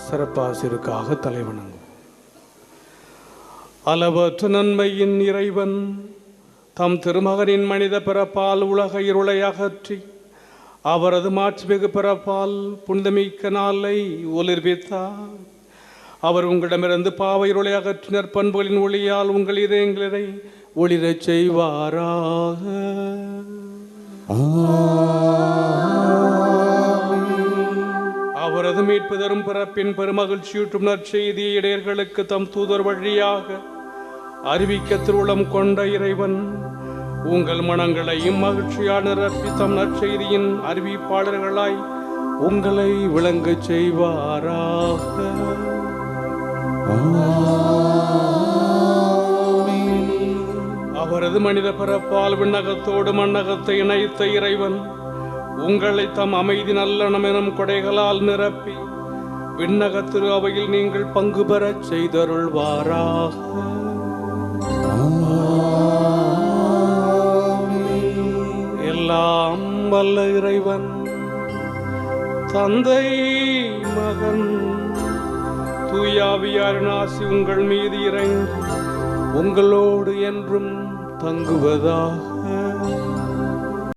சிறப்பாசிற்காக தலைவணங்கும். அளவற்ற நன்மையின் இறைவன் தம் திருமகனின் மனித பிறப்பால் உலக இருளை அகற்றி அவரது மாட்சிமிகு பிறப்பால் புனிதமிக்க நாளை ஒளிர்வித்தார். அவர் உங்களிடமிருந்து பாவ இருளை அகற்றினர் பண்புகளின் ஒளியால் உங்கள் இதயங்களை ஒளிரச் செய்வாராக. அவரது மீட்பு தரும் பிறப்பின் பெருமகிழ்ச்சியூட்டும் நற்செய்தியை இடையர்களுக்கு தம் தூதர் வழியாக அறிவிக்க திருவுளம் கொண்ட இறைவன் உங்கள் மனங்களையும் மகிழ்ச்சியால் நிரப்பி தம் நற்செய்தியின் அறிவிப்பாளர்களாய் உங்களை விளங்கச் செய்வாராக. அவரது மனித பிறப்பால் விண்ணகத்தோடு மண்ணகத்தை இணைத்த இறைவன் உங்களை தம் அமைதி நல்லெண்ணம் எனும் கொடைகளால் நிரப்பி விண்ணக திரு அவையில் நீங்கள் பங்கு பெறச் செய்தருள்வாராக. எல்லாம் வல்ல இறைவன் தந்தை மகன் தூயாவியாரின் ஆசி உங்கள் மீது இறங்கி உங்களோடு என்றும் தங்குவதாக.